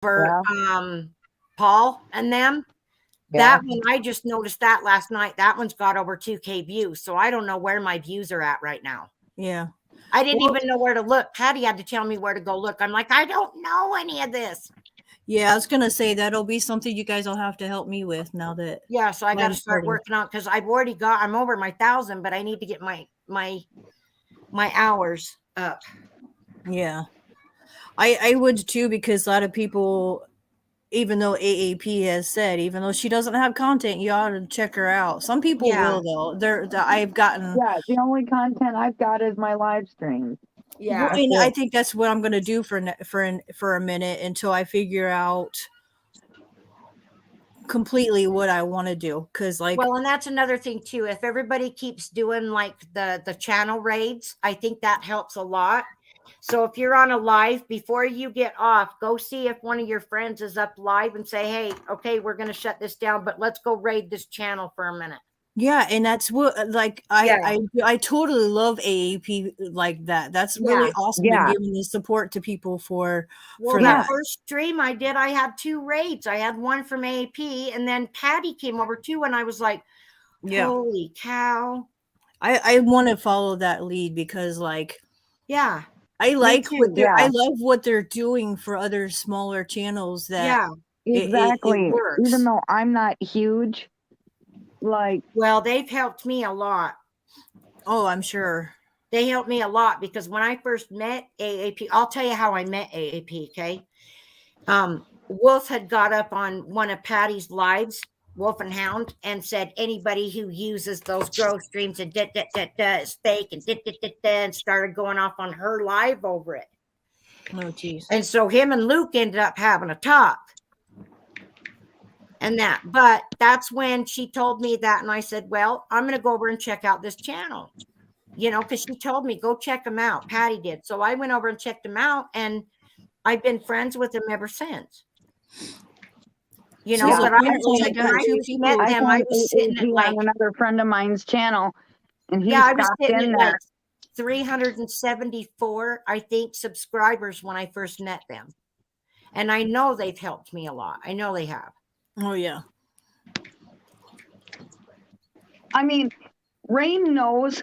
for Paul and them. That one, I just noticed that last night. That one's got over 2K views. So I don't know where my views are at right now. Yeah. I didn't even know where to look. Patty had to tell me where to go look. I'm like, I don't know any of this. Yeah, I was gonna say that'll be something you guys will have to help me with now that. Yeah, so I got to start working on because I'm over my 1,000, but I need to get my hours up. Yeah, I would too, because a lot of people, even though AAP has said, even though she doesn't have content, you ought to check her out. Some people will though. I've gotten. Yeah, the only content I've got is my live streams. Yeah, and I think that's what I'm gonna do for a minute until I figure out completely what I want to do. Because and that's another thing too. If everybody keeps doing like the channel raids, I think that helps a lot. So if you're on a live, before you get off, go see if one of your friends is up live and say, hey, okay, we're going to shut this down, but let's go raid this channel for a minute. Yeah, and that's what I totally love AAP like that. That's really awesome. And giving the support to people for that first stream I did, I had 2 raids. I had one from AAP, and then Patty came over too, and I was like, holy cow. I want to follow that lead because I love what they're doing for other smaller channels. That exactly. It works. Even though I'm not huge, they've helped me a lot. Oh, I'm sure they helped me a lot because when I first met AAP, I'll tell you how I met AAP. Okay. Wolf had got up on one of Patty's lives, Wolf and Hound, and said anybody who uses those grow streams and is fake and started going off on her live over it. Oh, geez. And so him and Luke ended up having a talk. But that's when she told me that, and I said, well, I'm going to go over and check out this channel, because she told me go check them out. Patty did. So I went over and checked them out, and I've been friends with them ever since. But I was sitting at another friend of mine's channel, and I was sitting at 374, I think, subscribers when I first met them, and I know they've helped me a lot. I know they have. Oh yeah. I mean, Rain knows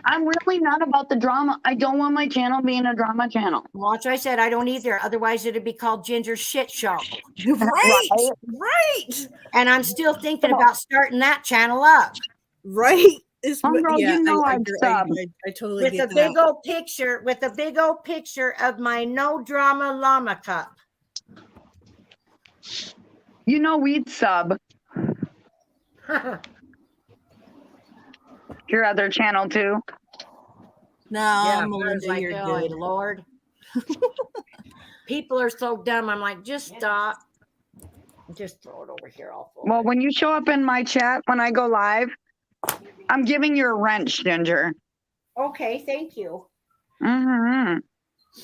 I'm really not about the drama. I don't want my channel being a drama channel. Watch, I said I don't either. Otherwise, it'd be called Ginger's Shit Show. Right. And I'm still thinking about starting that channel up. Right. I'm sub. I totally with get a big old picture, of my No Drama Llama cup. We'd sub. Your other channel too. No, Melinda, like, you're good. Lord. People are so dumb. I'm like, just stop. Just throw it over here. Well, when you show up in my chat when I go live, I'm giving you a wrench, Ginger. Okay, thank you. Mm-hmm.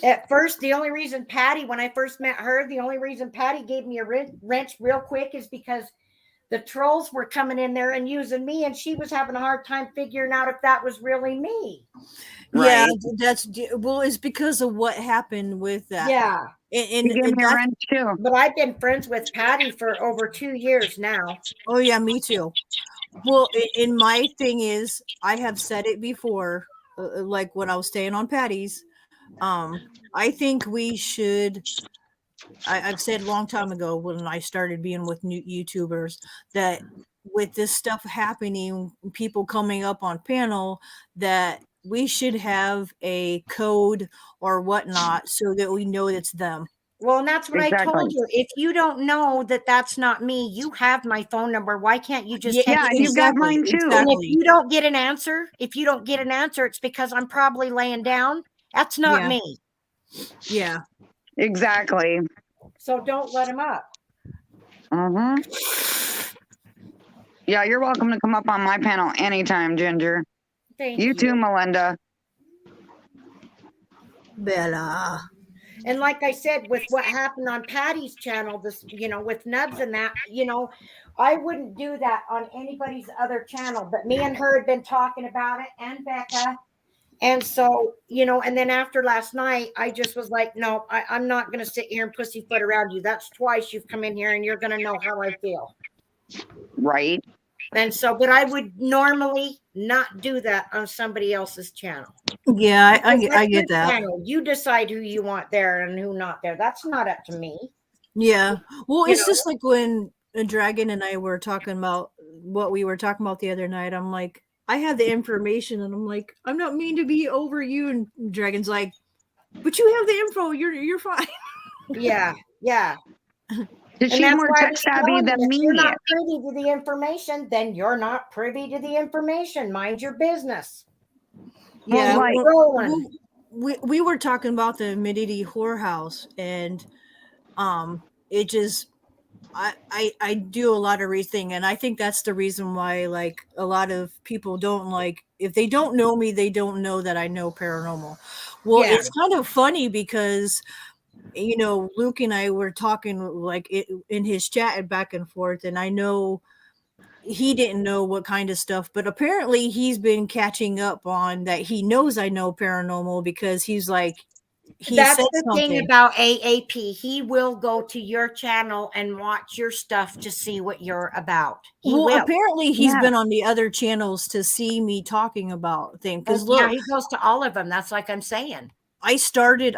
At first, the only reason when I first met her, the only reason Patty gave me a wrench real quick is because the trolls were coming in there and using me, and she was having a hard time figuring out if that was really me. Right? Yeah, it's because of what happened with that. Yeah. And you gave me a wrench too. But I've been friends with Patty for over 2 years now. Oh yeah, me too. Well, in my thing is, I have said it before, like when I was staying on Patty's. I think we should. I've said a long time ago when I started being with new YouTubers that with this stuff happening, people coming up on panel, that we should have a code or whatnot so that we know it's them. Well, and that's what I told you. If you don't know that that's not me, you have my phone number. Why can't you just? Yeah, you've got mine too. And if you don't get an answer, it's because I'm probably laying down. That's not me. Yeah, exactly. So don't let him up. Yeah, you're welcome to come up on my panel anytime, Ginger. Thank you. You too, Melinda. Bella. And like I said, with what happened on Patty's channel, this, with Nubs and that, I wouldn't do that on anybody's other channel. But me and her had been talking about it, and Becca. And so, you know, and then after last night, I just was like, no, I'm not going to sit here and pussyfoot around you. That's twice you've come in here and you're going to know how I feel. Right. And so, but I would normally not do that on somebody else's channel. Yeah, I Because that's get your that. channel. You decide who you want there and who not there. That's not up to me. Yeah. Well, You it's know? just like when Dragon and I were talking about what we were talking about the other night. I'm like, I have the information, and I'm like, I'm not mean to be over you. And Dragon's like, but you have the info. You're fine. Yeah, yeah. She's And that's more why I tech was savvy telling than you, if me. you're not privy to the information, then you're not privy to the information. Mind your business. Yeah. like- Rolling. We were talking about the Midity whorehouse, and it just I do a lot of rethinking, and I think that's the reason why like a lot of people don't like, if they don't know me, they don't know that I know paranormal. Well, Yeah. it's kind of funny because, you know, Luke and I were talking like in his chat and back and forth, and I know he didn't know what kind of stuff, but apparently he's been catching up on that. He knows I know paranormal because he's like, he That's said the something. thing about AAP. He will go to your channel and watch your stuff to see what you're about. He Well, will. apparently he's Yeah. been on the other channels to see me talking about things. Because Yeah, look, he goes to all of them. That's like I'm saying. I started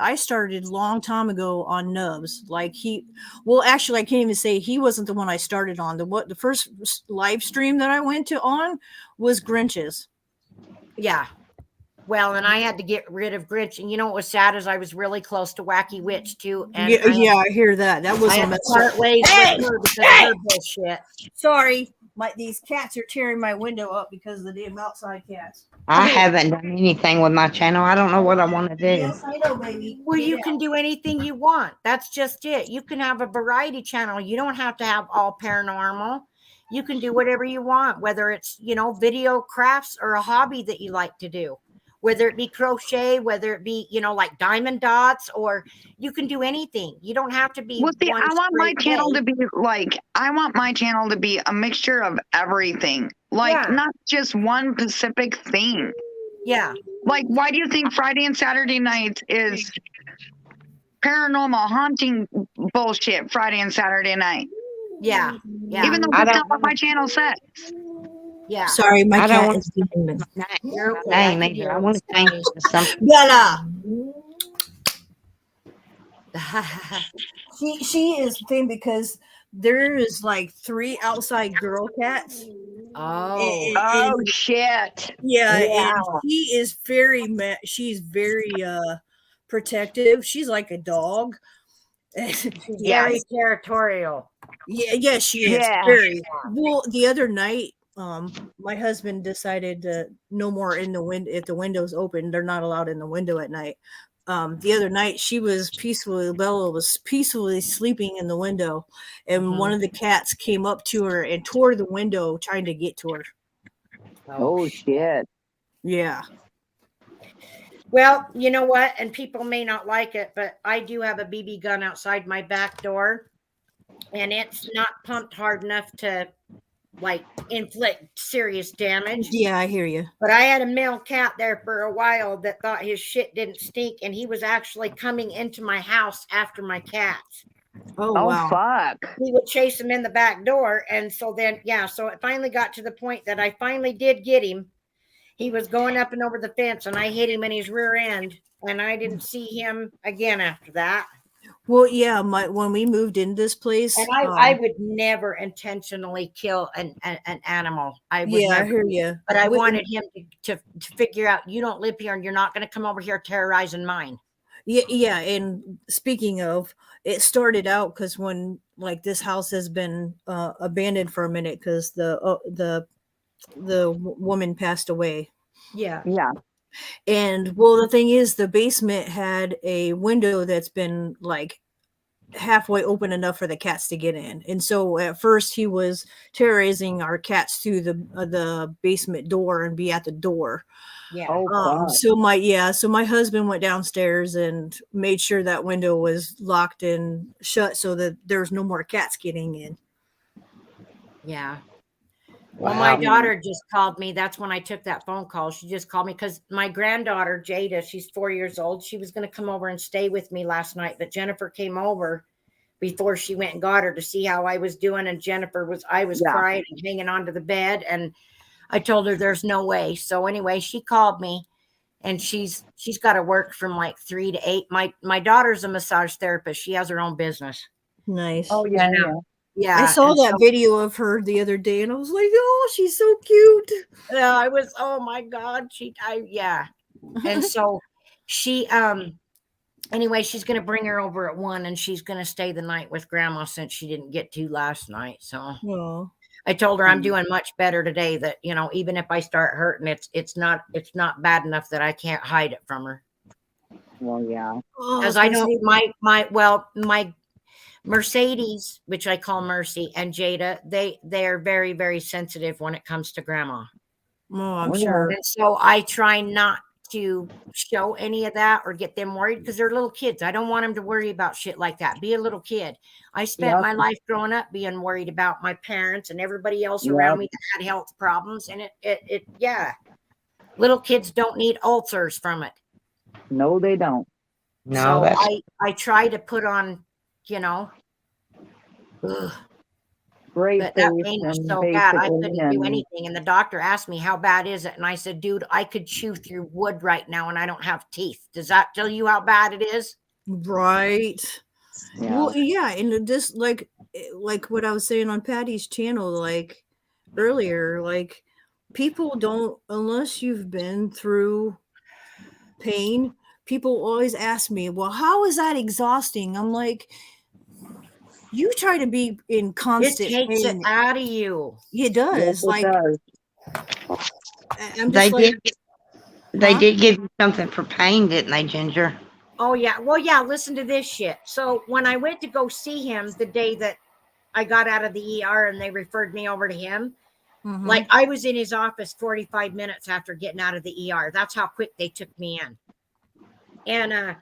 long time ago on Nubs. Like well, actually, I can't even say he wasn't the one I started on. The first live stream that I went to on was Grinch's. Yeah. Well, and I had to get rid of Grinch. And you know what was sad is I was really close to Wacky Witch too. And Yeah, I hear that. That was I a had to mess. part ways Hey! with her because of her bullshit. Sorry, these cats are tearing my window up because of the damn outside cats. I haven't done anything with my channel. I don't know what I want to do. Yes, I know, baby. Well, Get you out. can do anything you want. That's just it. You can have a variety channel. You don't have to have all paranormal. You can do whatever you want, whether it's, you know, video crafts or a hobby that you like to do, whether it be crochet, whether it be, you know, like diamond dots, or you can do anything. You don't have to be. Well, see, one I want my straight channel way. to be like, I want my channel to be a mixture of everything. Like, Yeah. not just one specific thing. Yeah. Like, why do you think Friday and Saturday nights is paranormal haunting bullshit Friday and Saturday night? Yeah. Yeah. Even though I that's don't not what my channel says. Yeah. Sorry, my I don't cat want is being You're okay. Name I can either. I hear want to it. change it to something. Bella. She is the thing because there is like 3 outside girl cats. Oh. Oh, shit. Yeah, Yeah. and she is she's very protective. She's like a dog. Yeah, Very territorial. yeah, she is Yeah. very well. The other night, my husband decided to no more in the wind if the window's open. They're not allowed in the window at night. The other night Bella was peacefully sleeping in the window, and one of the cats came up to her and tore the window trying to get to her. Oh, shit. Yeah. Well, you know what? And people may not like it, but I do have a BB gun outside my back door, and it's not pumped hard enough to like inflict serious damage. Yeah, I hear you. But I had a male cat there for a while that thought his shit didn't stink, and he was actually coming into my house after my cats. Oh, Oh, wow. fuck. We would chase him in the back door, and so then so it finally got to the point that I finally did get him. He was going up and over the fence, and I hit him in his rear end, and I didn't see him again after that. Well, yeah, when we moved in this place, And I would never intentionally kill an animal. I would yeah, I never. hear you. But I wanted him to figure out, you don't live here and you're not going to come over here terrorizing mine. Yeah, and speaking of, it started out because when like this house has been abandoned for a minute because the woman passed away. Yeah. Yeah. And well, the thing is, the basement had a window that's been like halfway open enough for the cats to get in. And so at first he was terrorizing our cats through the basement door and be at the door. Yeah. Oh, fuck. So my husband went downstairs and made sure that window was locked and shut so that there's no more cats getting in. Yeah. Well, my Wow. daughter just called me. That's when I took that phone call. She just called me because my granddaughter, Jada, she's 4 years old. She was going to come over and stay with me last night, but Jennifer came over before she went and got her to see how I was doing. And I was Yeah. crying and hanging onto the bed. And I told her there's no way. So anyway, she called me and she's got to work from like 3 to 8. My daughter's a massage therapist. She has her own business. Nice. Oh yeah, You know, yeah. Yeah. I saw and that so- video of her the other day, and I was like, "Oh, she's so cute." Yeah, I was, oh my God. Yeah. And so she, anyway, she's going to bring her over at 1 and she's going to stay the night with grandma since she didn't get to last night. So Oh, I told her I'm doing much better today, that, even if I start hurting, it's not bad enough that I can't hide it from her. Well, yeah. Because I don't, my Mercedes, which I call Mercy, and Jada, they are very, very sensitive when it comes to grandma. I'm Oh, yeah. sure. And so I try not to show any of that or get them worried because they're little kids. I don't want them to worry about shit like that. Be a little kid. I spent Yep. my life growing up being worried about my parents and everybody else Yep. around me that had health problems. And yeah. Little kids don't need ulcers from it. No, they don't. No, So that's I try to put on, ugh. Great But that face pain was and so bad, I basically, couldn't do and anything. And the doctor asked me, how bad is it? And I said, dude, I could chew through wood right now and I don't have teeth. Does that tell you how bad it is? Right. yeah. Well, yeah, and just like what I was saying on Patty's channel, like earlier, like people don't, unless you've been through pain, people always ask me, well, how is that exhausting? I'm like, you try to be in It constant takes it pain. out of you. It does. Yes, it Like, does. I'm they just like, they Huh? did give you something for pain, didn't they, Ginger? Oh, yeah. Well, yeah, listen to this shit. So when I went to go see him the day that I got out of the ER and they referred me over to him, mhm. like I was in his office 45 minutes after getting out of the ER. That's how quick they took me in. And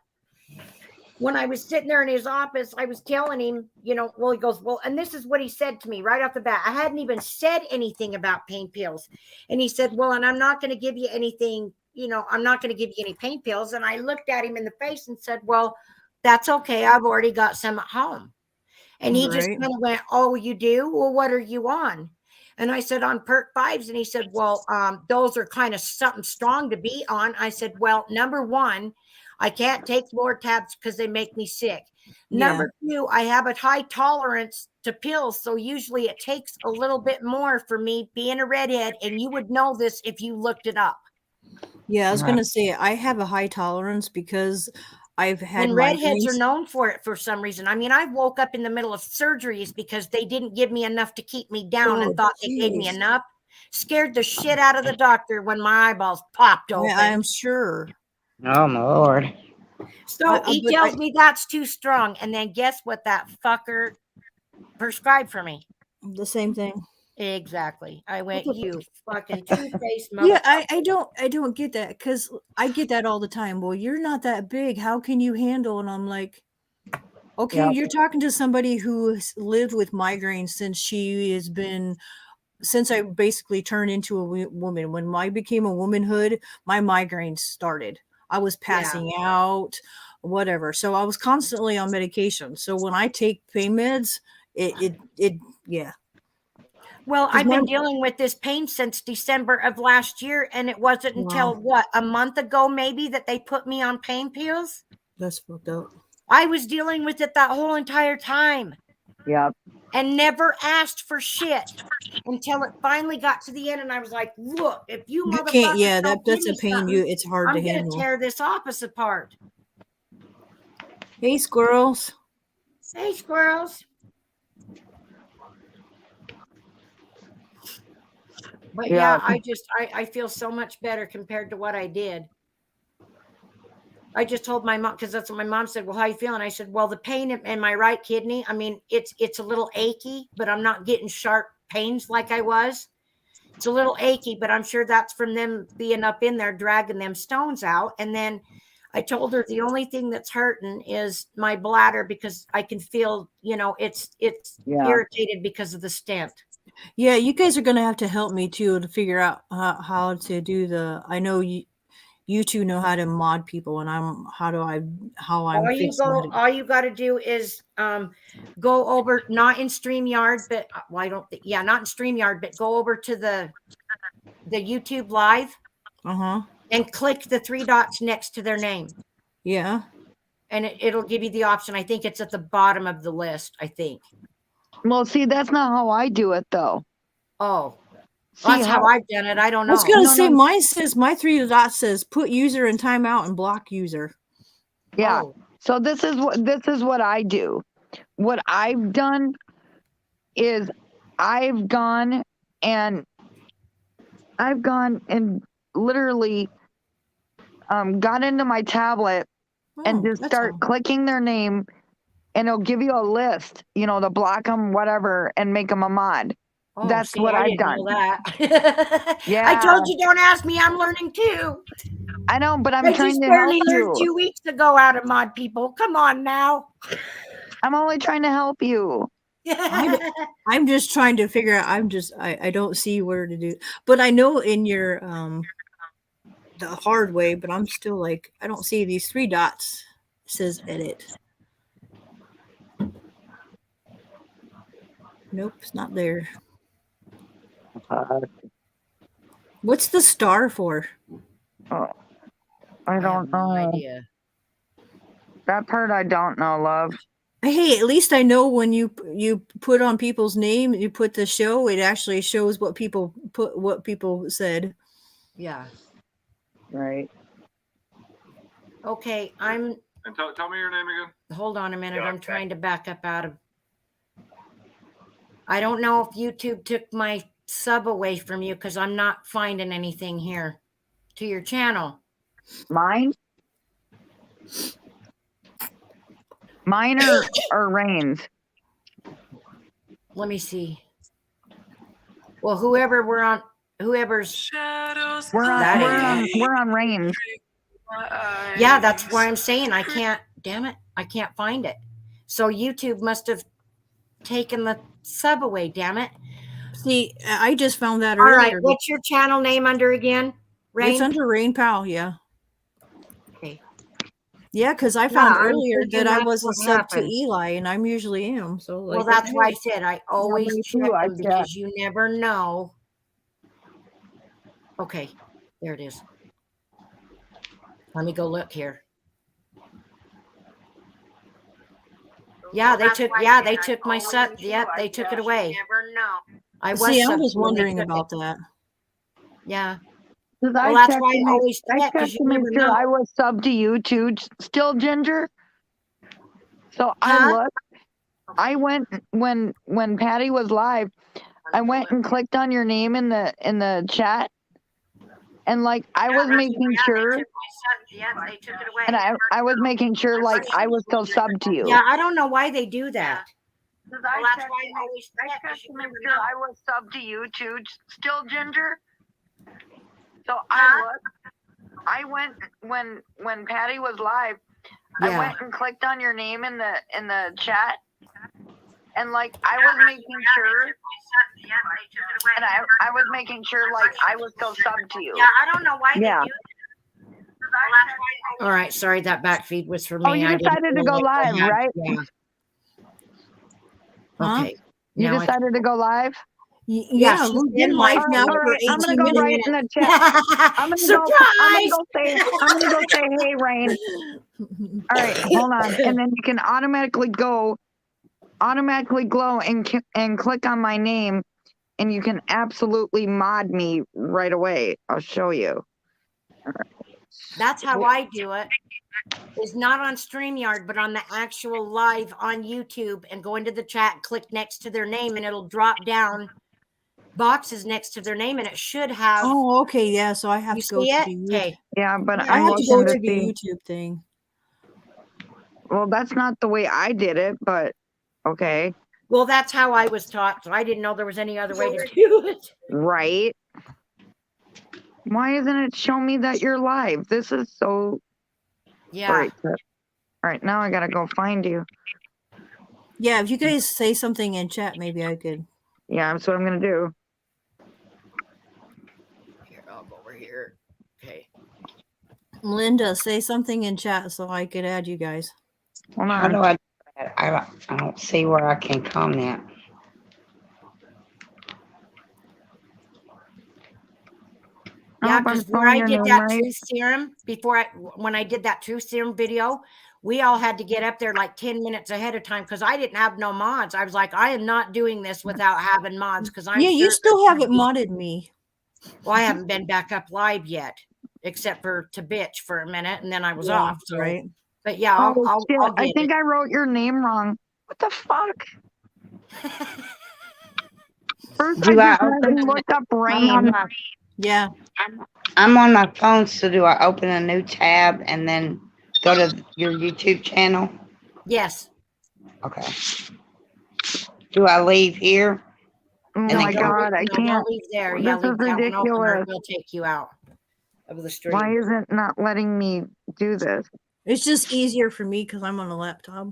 when I was sitting there in his office, I was telling him, he goes, well, and this is what he said to me right off the bat. I hadn't even said anything about pain pills. And he said, well, and I'm not going to give you anything, I'm not going to give you any pain pills. And I looked at him in the face and said, well, that's okay. I've already got some at home. And he just Right. kind of went, oh, you do? Well, what are you on? And I said, on Perk 5s. And he said, well, those are kind of something strong to be on. I said, well, number one, I can't take more tabs because they make me sick. Yeah. Number two, I have a high tolerance to pills. So usually it takes a little bit more for me being a redhead. And you would know this if you looked it up. Yeah, I was Right. gonna say I have a high tolerance because I've had And redheads are migraines. known for it for some reason. I mean, I woke up in the middle of surgeries because they didn't give me enough to keep me down Oh, and thought they gave me jeez. enough. Scared the shit out of the doctor when my eyeballs popped open. Yeah, I'm sure. Oh my Lord. So he but tells me that's too strong. And then guess what that fucker prescribed for me? The same thing. Exactly. I went, you fucking two-faced Yeah, motherfucker. I don't get that because I get that all the time. Well, you're not that big. How can you handle? And I'm like, okay, Yep. you're talking to somebody who has lived with migraines since I basically turned into a woman. When I became a womanhood, my migraines started. I was passing out, whatever. So I was constantly on medication. So when I take pain meds, yeah. Well, 'Cause I've been my- dealing with this pain since December of last year. And it wasn't until Wow. a month ago, maybe, that they put me on pain pills. That's fucked up. I was dealing with it that whole entire time Yep. and never asked for shit until it finally got to the end. And I was like, look, if you You motherfuckers can't. Yeah, don't that's give a me pain. something, It's hard I'm to going to handle. tear this office apart. Hey, squirrels. Hey, squirrels. But Yeah. I feel so much better compared to what I did. I just told my mom, because that's what my mom said. Well, how you feeling? I said, well, the pain in my right kidney, I mean, it's a little achy, but I'm not getting sharp pains like I was. It's a little achy, but I'm sure that's from them being up in there dragging them stones out. And then I told her the only thing that's hurting is my bladder because I can feel, it's Yeah. irritated because of the stent. Yeah, you guys are gonna have to help me too to figure out how to do the. I know you two know how to mod people, and how I'm fixing how to. All you got to do is go over, not in StreamYard, but well, I don't think, yeah, not in StreamYard, but go over to the YouTube live Uh-huh. and click the three dots next to their name. Yeah. And it'll give you the option. I think it's at the bottom of the list, I think. Well, see, that's not how I do it though. Oh, See that's how I've done it. I don't I know. was gonna No, say no. mine says my 3 dots says put user in timeout and block user. Yeah. Oh, So this is what I do. What I've done is I've gone and literally got into my tablet and Oh, just that's start all. clicking their name, and it'll give you a list, to block them, whatever, and make them a mod. oh, That's see, what I I've didn't know done. that. Yeah. I told you, don't ask me. I'm learning too. I know, but I'm I trying just to help barely learned you. 2 weeks ago how to mod people. Come on now. I'm only trying to help you. I'm just trying to figure out. I don't see where to do, but I know in your the hard way, but I'm still like I don't see these 3 dots. It says edit. Nope, it's not there. What's the star for? I have don't no know. idea. That part I don't know, love. Hey, at least I know when you put on people's name, you put the show, it actually shows what people said. Yeah. Right. Okay, And tell me your name again. hold on a minute. Yeah, I'm okay. trying to back up out of. I don't know if YouTube took my sub away from you because I'm not finding anything here to your channel. Mine or Rain's? Let me see. Well, whoever's We're on Rain's. yeah, that's why I'm saying I can't, damn it, I can't find it. So YouTube must have taken the sub away, damn it. See, I just found that All earlier. right, what's your channel name under again? Rain? It's under Rain Pal, yeah. Okay. Yeah, because I found I'm earlier thinking that I that's wasn't what sub to happened. Eli, and I'm usually am. So like, Well, that's why I hey. said I always me check too, I them because you never know. Okay, there it is. Let me go look here. Yeah, they took my sub. Yep, they took it away. I was See, I'm subbed just to them, they wondering took it. about that. Yeah. Well, Well, that's why I always check because you never know. I was sub to you too, still, Ginger. So I Huh? looked. I went when Patty was live. I went and clicked on your name in the chat, and like I was making sure, and I was making sure like I was still sub to you. Yeah, I don't know why they do that. Well, that's why I always check because you never know. I was sub to you too, still, Ginger. So I looked. I went when Patty was live. I Yeah. went and clicked on your name in the chat, and like I was making sure, and I was making sure like I was still sub to you. Yeah, I don't know why they Yeah. do that. All right, sorry, that back feed was for me. Oh, you I didn't decided to feel go like I live, had- right? Yeah. Huh? Okay. You Now I- decided to go live. Yeah, Yeah, she's we've been been live live now All for right, I'm 18 gonna go right minutes. in the chat. I'm gonna Surprise! go say hey, Rain. All right, hold on, and then you can automatically glow and click on my name, and you can absolutely mod me right away. I'll show you. That's how I do it. It's not on StreamYard, but on the actual live on YouTube, and go into the chat, click next to their name, and it'll drop down boxes next to their name, and it should have. Oh, okay, yeah. So I have You to go see to it? the YouTube. Okay. Yeah, but Yeah, I I'm have to go looking to the see. YouTube thing. Well, that's not the way I did it, but okay, Well, that's how I was taught, so I didn't know there was any other way to do it. right? Why isn't it showing me that you're live? This is so Yeah. great. All right, now I gotta go find you. Yeah, if you guys say something in chat, maybe I could. Yeah, that's what I'm gonna do. Here, I'll go over here. Okay. Linda, say something in chat so I could add you guys. Hold How do on. I do that? I don't see where I can comment. Yeah, I'm because where spelling I your did name that right. truth serum when I did that truth serum video, we all had to get up there like 10 minutes ahead of time because I didn't have no mods. I was like, I am not doing this without having mods because I'm Yeah, sure you still there's haven't gonna be- modded me. Well, I haven't been back up live yet, except for to bitch for a minute, and then I was Yeah, off. So, right. but yeah, Oh shit! I'll I get think I wrote your name wrong. What the fuck? it. First, Do I I just went open? and looked up I'm on rain. my Yeah. I'm on my phone. So do I open a new tab and then go to your YouTube channel? Yes. Okay. Do I leave here? Oh And my then go- god, I No, can't. don't leave there. Yeah, This leave is that one open or ridiculous. it will take you out of the stream. Why is it not letting me do this? It's just easier for me because I'm on a laptop.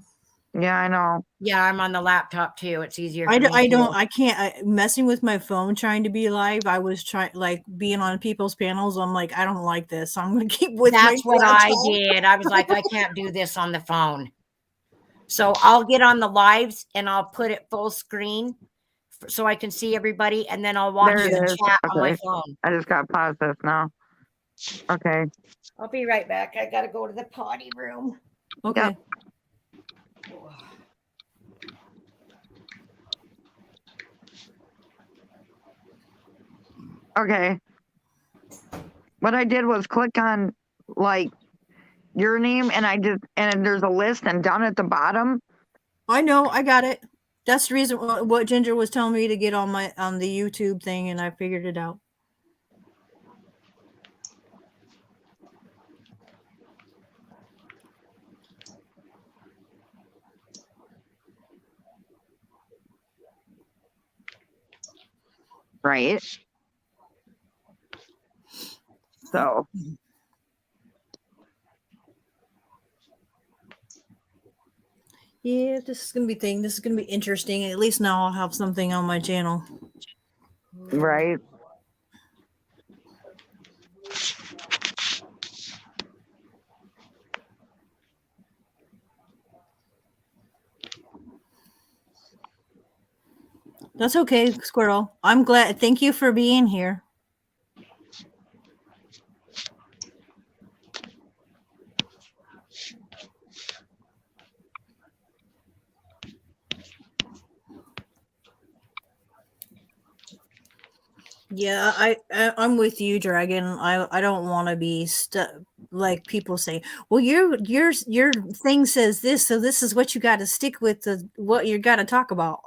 Yeah, I know. Yeah, I'm on the laptop too. It's easier for I, me I too. don't, I can't, messing with my phone trying to be live. I was trying, like, being on people's panels. I'm like, I don't like this. So I'm going to keep with That's my what I laptop. did. I was like, I can't do this on the phone. So I'll get on the lives and I'll put it full screen so I can see everybody, and then I'll watch There it the is. chat on my Okay. phone. I just got to pause this now. Okay. I'll be right back. I gotta go to the potty room. Okay. Yep. Okay. What I did was click on like your name and there's a list, and down at the bottom, I know. I got it. That's the reason what Ginger was telling me to get on the YouTube thing, and I figured it out. right? So Yeah, this is gonna be This is gonna be interesting. At least now I'll have something on my channel. right. That's okay, Squirrel. I'm glad. Thank you for being here. Yeah, I'm with you, Dragon. I don't want to be stuck like people say. Well, your thing says this, so this is what you got to stick with. What you got to talk about.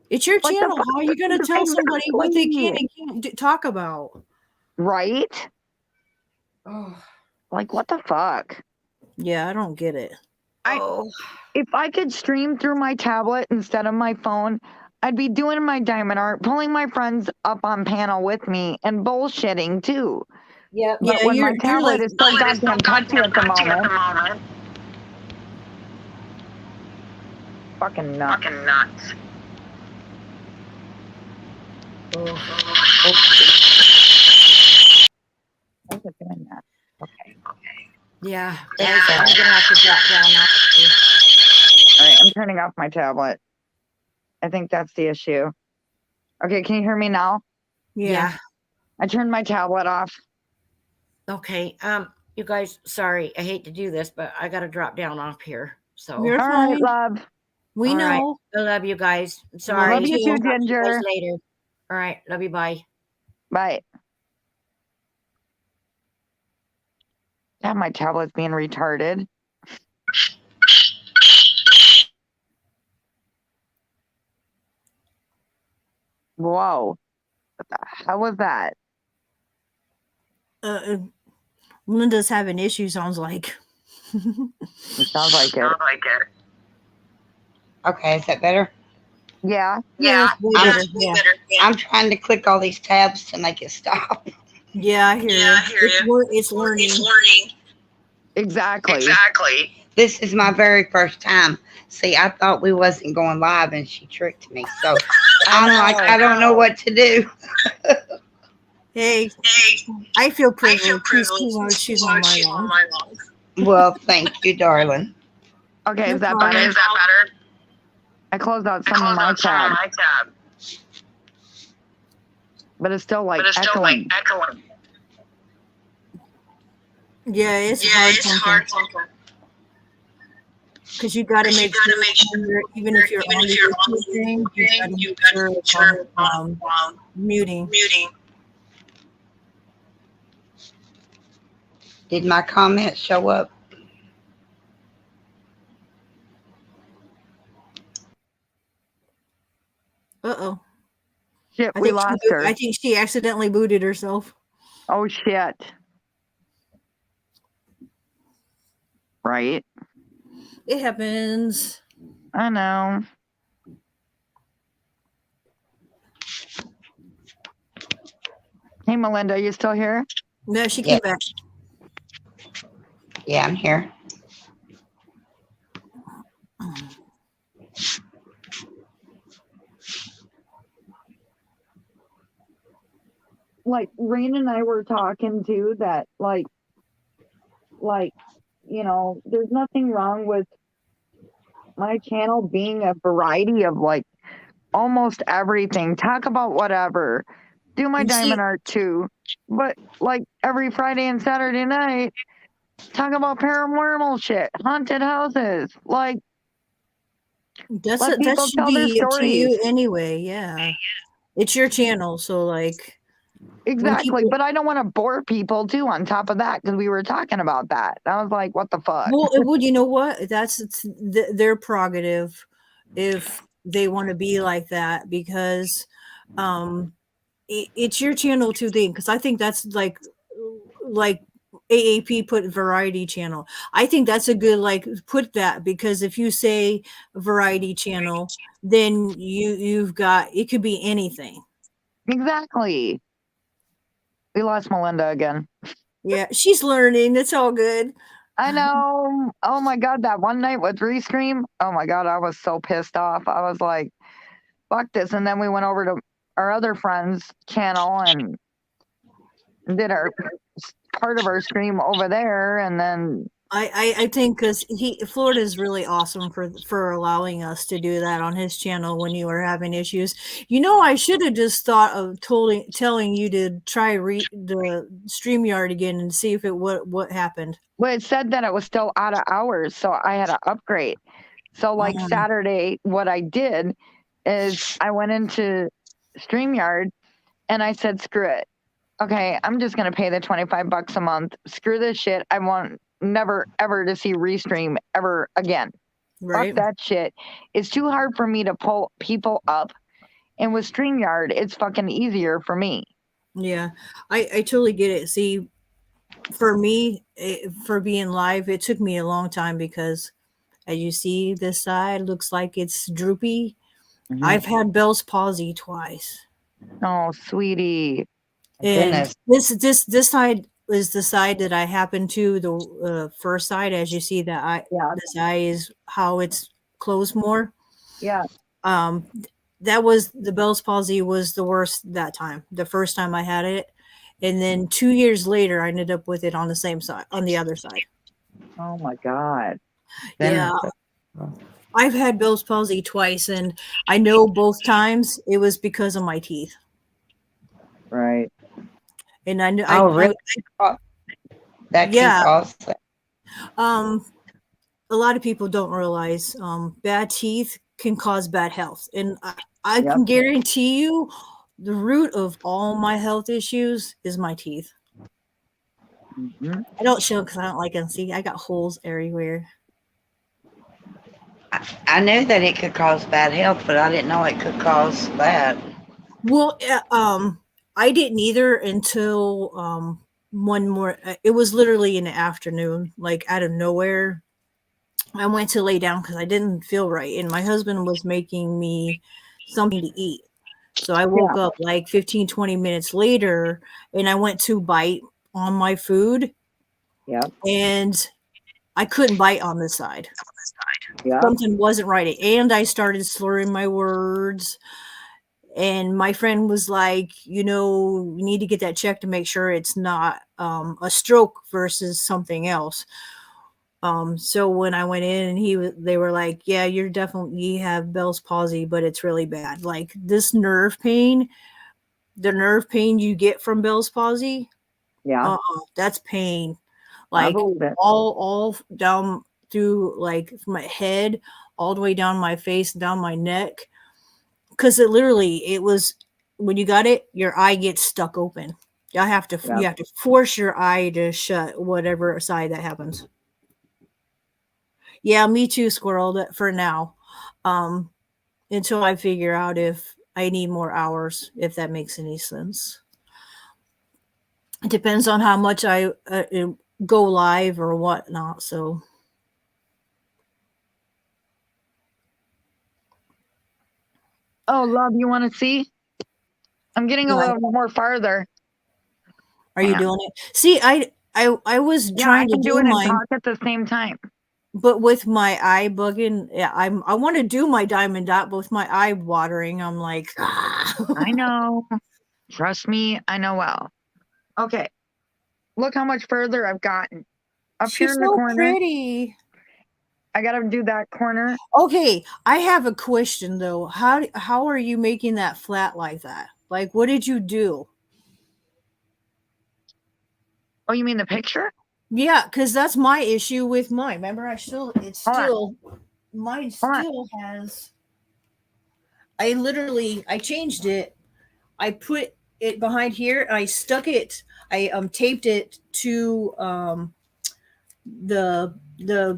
It's your What the channel. fuck? How are you going to tell somebody what they can Exactly. and can't talk about? Right? Oh, Like what the fuck? Yeah, I don't get it. If I could stream through my tablet instead of my phone, I'd be doing my diamond art, pulling my friends up on panel with me, and bullshitting too. yep. But Yeah, when my you're tablet like is so goddamn touchy at the moment, fucking nuts. Why is it doing that? Okay. Yeah, guys, I'm gonna have to drop down now. All right, I'm turning off my tablet. I think that's the issue. Okay, can you hear me now? yeah. I turned my tablet off. Okay. You guys, sorry, I hate to do this, but I gotta drop down off here. So You're All right, fine. love. We All right. know. I love you guys. I'm sorry. Love you too, Talk to you guys Ginger. later. All right. Love you. Bye. Bye. Yeah, my tablet's being retarded. Whoa. What the hell was that? Linda's having issues. Sounds like. It sounds like it. Okay, is that better? Yeah. Yeah, it's way better. Yeah. I'm trying to click all these tabs to make it stop. Yeah, I hear you. It's learning. Exactly. This is my very first time. See, I thought we wasn't going live and she tricked me. So I'm like, I don't know what to do. Hey, I feel privileged. She's on my lawn. Well, thank you, darling. Okay, No is that problem. better? I closed out some of my tabs, but it's still like echoing. Yeah, it's hard sometimes. Because you got to make sure, even if you're on the YouTube thing, you got to make sure it's on muting. Did my comments show up? Uh-oh. Shit, I we think lost her. I think she accidentally booted herself. Oh shit. Right? It happens. I know. Hey Melinda, you still here? No, she Yeah. came back. Yeah, I'm here. Like Rain and I were talking too that like you know, there's nothing wrong with my channel being a variety of like almost everything. Talk about whatever. Do my And she- diamond art too. But like every Friday and Saturday night, talk about paranormal shit, haunted houses. Like That let people should tell their be up to you stories. anyway. Yeah, it's your channel, so like Exactly. people- But I don't want to bore people too on top of that because we were talking about that. I was like, what the fuck? well, you know what? That's their prerogative if they want to be like that because it's your channel to think because I think that's like AAP put variety channel. I think that's a good like put that because if you say variety channel, then you've got it could be anything. Exactly. We lost Melinda again. Yeah, she's learning. It's all good. I know. Oh my God, that one night with Restream. Oh my God, I was so pissed off. I was like, fuck this. And then we went over to our other friend's channel and did our part of our stream over there. And then I think because Florida is really awesome for allowing us to do that on his channel when you were having issues. You know, I should have just thought of telling you to try the StreamYard again and see if what happened. well, it said that it was still out of hours, so I had to upgrade. So like Saturday, what I did is I went into StreamYard and I said, screw it. Okay, I'm just gonna pay the $25 a month. Screw this shit. I want never ever to see Restream ever again. Right. Fuck that shit. It's too hard for me to pull people up. And with StreamYard, it's fucking easier for me. Yeah, I totally get it. See, for me, for being live, it took me a long time because as you see, this side looks like it's droopy. Mhm. I've had Bell's palsy twice. Oh, sweetie. And Goodness. this side is the side that I happen to the first side. As you see, this eye is how it's closed more. Yeah. That was the Bell's palsy was the worst that time. The first time I had it, and then 2 years later, I ended up with it on the same side, on the other side. Oh my God. Yeah. I've had Bell's palsy twice, and I know both times it was because of my teeth. Right. And I know. Oh, really? That can Yeah. cause that. A lot of people don't realize bad teeth can cause bad health, and I Yep. can guarantee you, the root of all my health issues is my teeth. Mhm. I don't show because I don't like them. See, I got holes everywhere. I knew that it could cause bad health, but I didn't know it could cause that. Well, I didn't either until one more. It was literally in the afternoon, like out of nowhere. I went to lay down because I didn't feel right, and my husband was making me something to eat. So I woke up like 15, 20 minutes later, and I went to bite on my food, Yep. and I couldn't bite on this side. Yeah. Something wasn't right, and I started slurring my words. And my friend was like, you need to get that checked to make sure it's not a stroke versus something else. So when I went in and they were like, yeah, you have Bell's palsy, but it's really bad. Like this nerve pain, the nerve pain you get from Bell's palsy, Yeah, that's pain. I Like believe it. all down through like my head, all the way down my face, down my neck. Cause it was when you got it, your eye gets stuck open. You have to force your eye to shut, whatever side that happens. Yeah, me too, Squirrel, for now. Until I figure out if I need more hours, if that makes any sense. It depends on how much I go live or whatnot. So, Oh, love, you want to see? I'm getting a little more farther. are you doing it? See, I was Yeah, trying I to can do do it and mine, talk at the same time. but with my eye bugging, yeah, I want to do my diamond dot, but with my eye watering, I'm like, I know. Trust me, I know well. Okay. Look how much further I've gotten. Up here she's in the so corner. pretty. I gotta do that corner. Okay, I have a question though. How are you making that flat like that? Like, what did you do? Oh, you mean the picture? Yeah, because that's my issue with mine. Remember, Hold on. mine Hold on. still has. I changed it. I put it behind here. I stuck it. I taped it to the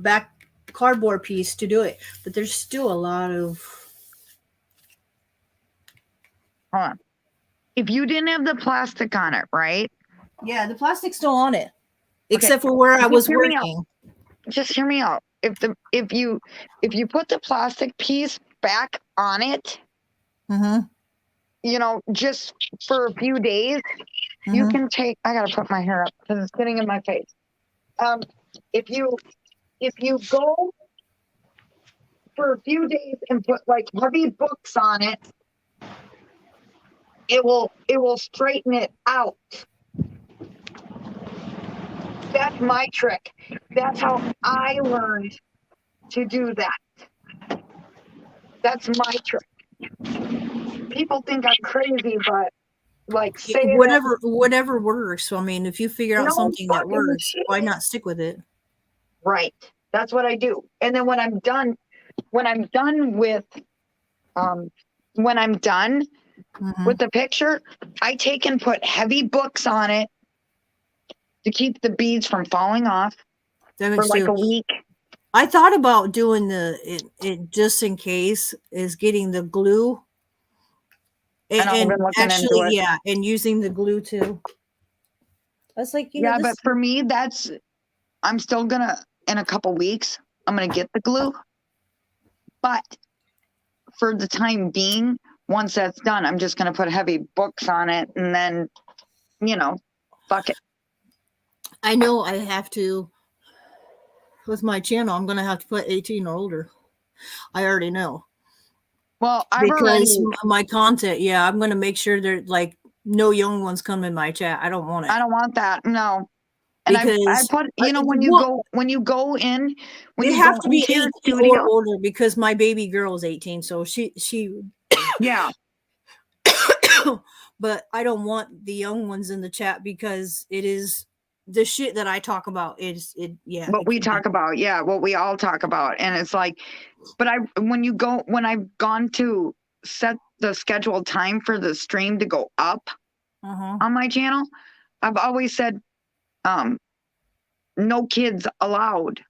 back cardboard piece to do it. But there's still a lot of. Hold on. If you didn't have the plastic on it, right? Yeah, the plastic's still on it, except for where I was hear me out. working. Just hear me out. If you put the plastic piece back on it, Mm-hmm. just for a few days, you can take. I gotta put my hair up because it's getting in my face. If you go for a few days and put like heavy books on it, it will straighten it out. That's my trick. That's how I learned to do that. That's my trick. People think I'm crazy, but like say whatever works. So I mean, if you figure out something that works, why not stick with it? Right. That's what I do. And then when I'm done with the picture, I take and put heavy books on it to keep the beads from falling off for like a week. I thought about doing it just in case is getting the glue. And actually, yeah, and using the glue too. That's like, but for me, I'm still gonna, in a couple weeks, I'm gonna get the glue. But for the time being, once that's done, I'm just gonna put heavy books on it and then, fuck it. I know I have to, with my channel, I'm gonna have to put 18 or older. I already know. Well, my content, yeah, I'm gonna make sure there like no young ones come in my chat. I don't want it. I don't want that. No. And I put, when you go in, when you have to be 18 or older, because my baby girl is 18, so she yeah. But I don't want the young ones in the chat because it is the shit that I talk about what we talk about, what we all talk about. And it's like, but when I've gone to set the scheduled time for the stream to go up on my channel, I've always said, no kids allowed.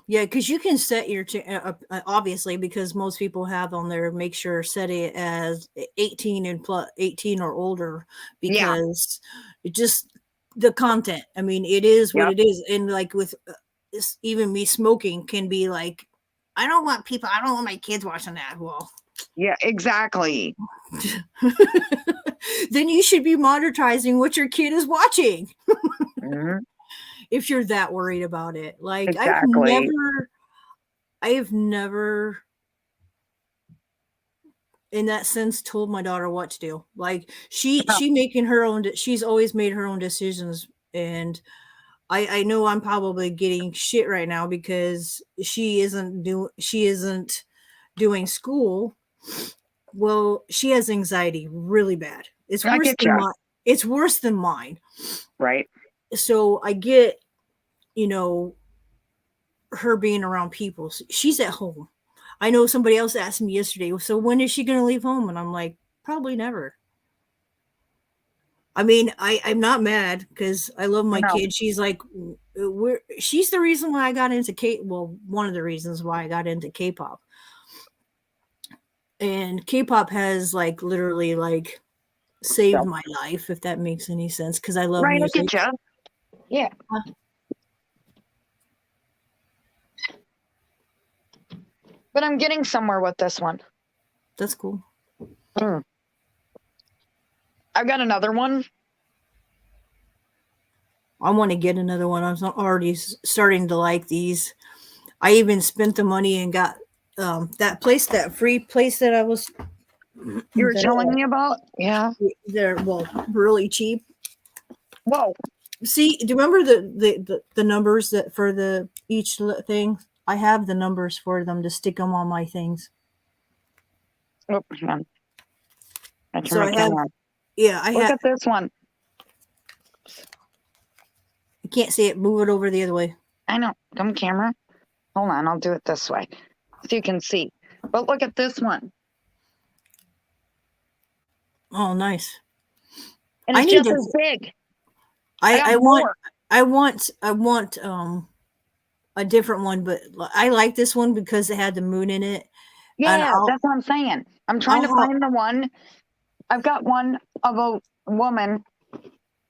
Yeah, because you can set your obviously, because most people have on there, make sure set it as 18 and plus 18 or older, because it just the content. I mean, it is what it is, and like with even me smoking can be like, I don't want my kids watching that. Well, yeah, exactly. Then you should be monetizing what your kid is watching. If you're that worried about it. Like, exactly. I have never in that sense told my daughter what to do. Like she making her own she's always made her own decisions, and I know I'm probably getting shit right now because she isn't doing school. Well, she has anxiety really bad. It's I worse get than ya. mine. It's worse than mine. Right. So I get, you know, her being around people. She's at home. I know somebody else asked me yesterday, so when is she going to leave home? And I'm like, probably never. I mean, I'm not mad because I love my No. kid. She's like, she's the reason why I got into well, one of the reasons why I got into K-pop. And K-pop has like literally like saved my life, if that makes any sense, because I love Right, I music. get ya. Yeah. But I'm getting somewhere with this one. That's cool. Mm. I've got another one. I want to get another one. I'm already starting to like these. I even spent the money and got that free place that I was. You were telling me about? Yeah. They're really cheap. Whoa. See, do you remember the numbers that for each thing? I have the numbers for them to stick them on my things. Oh, hang on. So I have. Yeah, I Look have. at this one. I can't see it. Move it over the other way. I know. Come camera. Hold on, I'll do it this way so you can see. But look at this one. Oh, nice. And it's just as big. I want a different one, but I like this one because it had the moon in it. Yeah, that's what I'm saying. I'm trying to find the one. I've got one of a woman.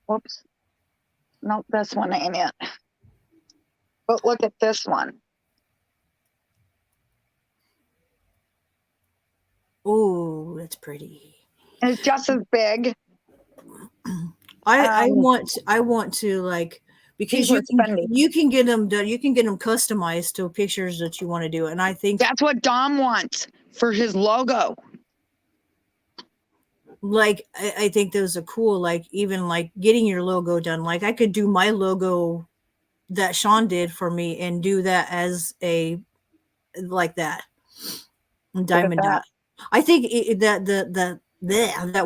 Whoops. Nope, this one ain't it. But look at this one. Oh, that's pretty. And it's just as big. I want to like, because you can get them done. You can get them customized to pictures that you want to do, and I think that's what Dom wants for his logo. Like I think those are cool. Like even like getting your logo done. Like I could do my logo that Sean did for me and do that as a like that diamond dot. I think that that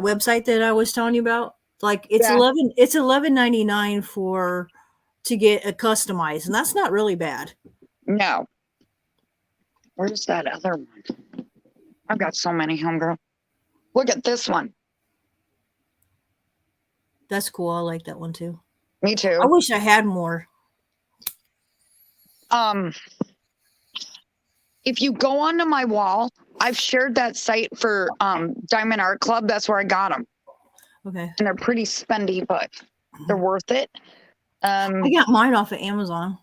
website that I was telling you about, like it's $11.99 for to get a customized, and that's not really bad. No. Where's that other one? I've got so many, homegirl. Look at this one. That's cool. I like that one too. Me too. I wish I had more. If you go onto my wall, I've shared that site for Diamond Art Club. That's where I got them. Okay. And they're pretty spendy, but they're worth it. I got mine off of Amazon.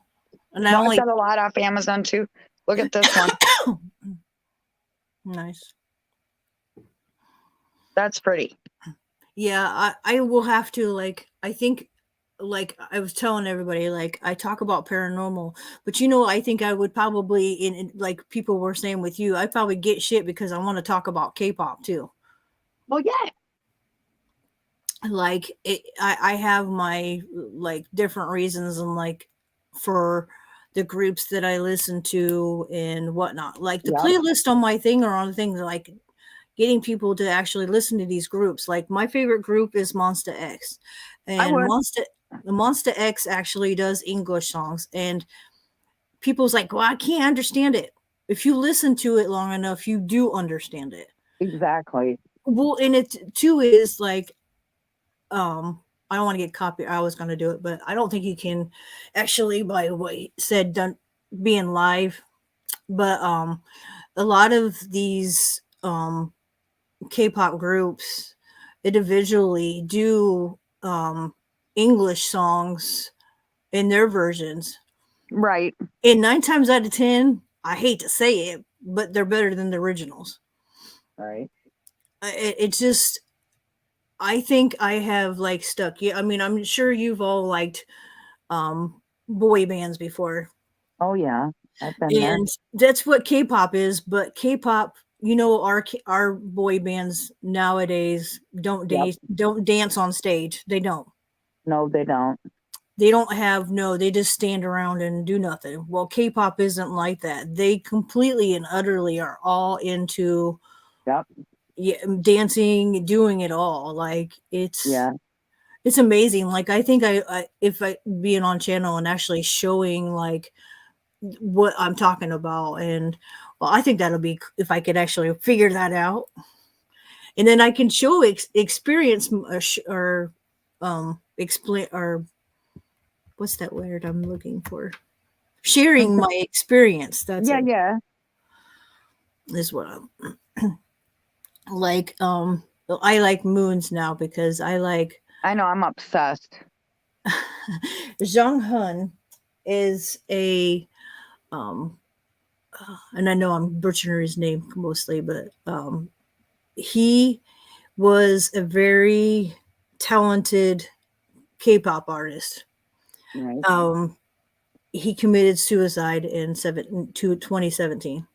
And I got a lot off Amazon too. Look at this one. Nice. That's pretty. Yeah, I will have to like, I think like I was telling everybody, like I talk about paranormal, but I think I would probably in like people were saying with you, I'd probably get shit because I want to talk about K-pop too. Well, yeah. Like I have my like different reasons and like for the groups that I listen to and whatnot. Like the playlist on my thing are on things like getting people to actually listen to these groups. Like my favorite group is Monsta X, and Monsta X actually does English songs, and people's like, well, I can't understand it. If you listen to it long enough, you do understand it. Exactly. Well, and it too is like, I don't want to get copy. I was going to do it, but I don't think you can actually, by what he said, done being live. But a lot of these K-pop groups individually do English songs in their versions. Right. And 9 times out of 10, I hate to say it, but they're better than the originals. Right. It's just, I think I have like stuck. Yeah, I mean, I'm sure you've all liked boy bands before. Oh yeah, I've been there. And that's what K-pop is. But K-pop our boy bands nowadays don't Yep. don't dance on stage. They don't. No, they don't. They don't have no. They just stand around and do nothing. Well, K-pop isn't like that. They completely and utterly are all into Yep. dancing, doing it all. Like it's amazing. Like I think if I being on channel and actually showing like what I'm talking about, and well, I think that'll be if I could actually figure that out, and then I can show experience or explain or what's that word I'm looking for? Sharing my experience. That's it. Yeah. Is what I'm like. I like moons now because I like I know. I'm obsessed. Zhang Hun is a and I know I'm butchering his name mostly, but he was a very talented K-pop artist. Right. He committed suicide in 2017.